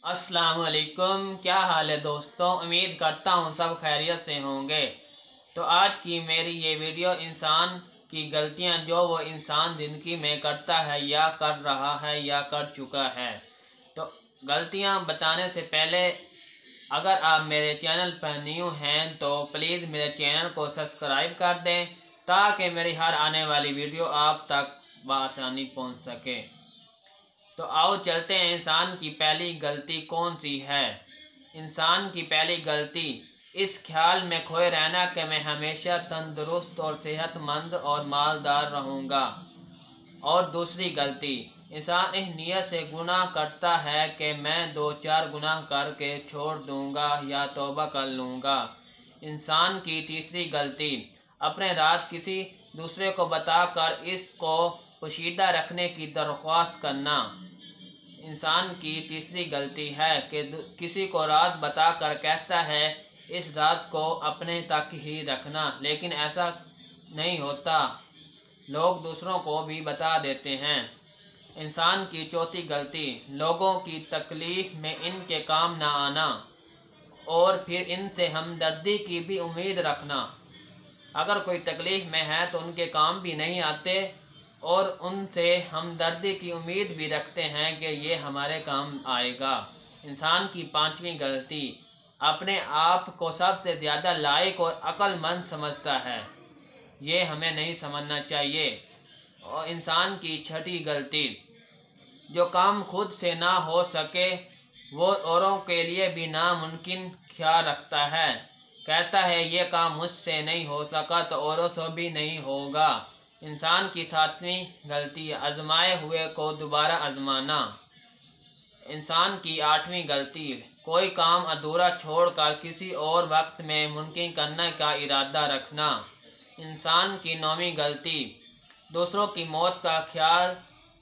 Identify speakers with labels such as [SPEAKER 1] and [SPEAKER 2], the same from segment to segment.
[SPEAKER 1] अस्सलाम वालेकुम। क्या हाल है दोस्तों, उम्मीद करता हूँ सब खैरियत से होंगे। तो आज की मेरी ये वीडियो इंसान की गलतियाँ जो वो इंसान ज़िंदगी में करता है या कर रहा है या कर चुका है। तो गलतियाँ बताने से पहले अगर आप मेरे चैनल पर न्यू हैं तो प्लीज़ मेरे चैनल को सब्सक्राइब कर दें ताकि मेरी हर आने वाली वीडियो आप तक बआसानी पहुँच सके। तो आओ चलते हैं, इंसान की पहली गलती कौन सी है। इंसान की पहली गलती इस ख्याल में खोए रहना कि मैं हमेशा तंदुरुस्त और सेहतमंद और मालदार रहूँगा। और दूसरी गलती, इंसान इस नीयत से गुनाह करता है कि मैं 2-4 गुनाह करके छोड़ दूँगा या तौबा कर लूँगा। इंसान की तीसरी गलती, अपने राज किसी दूसरे को बताकर इसको पोशीदा रखने की दरख्वास्त करना। इंसान की तीसरी गलती है कि किसी को राज बताकर कहता है इस रात को अपने तक ही रखना, लेकिन ऐसा नहीं होता, लोग दूसरों को भी बता देते हैं। इंसान की चौथी गलती, लोगों की तकलीफ में इनके काम ना आना और फिर इनसे हमदर्दी की भी उम्मीद रखना। अगर कोई तकलीफ़ में है तो उनके काम भी नहीं आते और उनसे हमदर्दी की उम्मीद भी रखते हैं कि ये हमारे काम आएगा। इंसान की पांचवी गलती, अपने आप को सबसे ज़्यादा लायक और अक्लमंद समझता है। ये हमें नहीं समझना चाहिए। और इंसान की छठी गलती, जो काम खुद से ना हो सके वो औरों के लिए भी नामुमकिन ख्याल रखता है। कहता है ये काम मुझसे नहीं हो सका तो औरों से भी नहीं होगा। इंसान की सातवीं गलती, आजमाए हुए को दोबारा आजमाना। इंसान की आठवीं गलती, कोई काम अधूरा छोड़कर किसी और वक्त में मुमकिन करने का इरादा रखना। इंसान की नौवीं गलती, दूसरों की मौत का ख्याल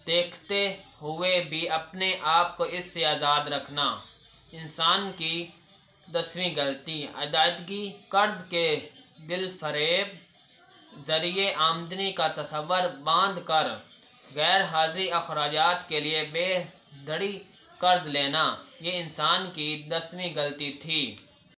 [SPEAKER 1] देखते हुए भी अपने आप को इससे आज़ाद रखना। इंसान की 10वीं गलती, अदायगी कर्ज के दिलफरेब ज़रिए आमदनी का तस्वर बांध कर गैर हाजिरी अखराजात के लिए बेधड़ी कर्ज लेना। ये इंसान की 10वीं गलती थी।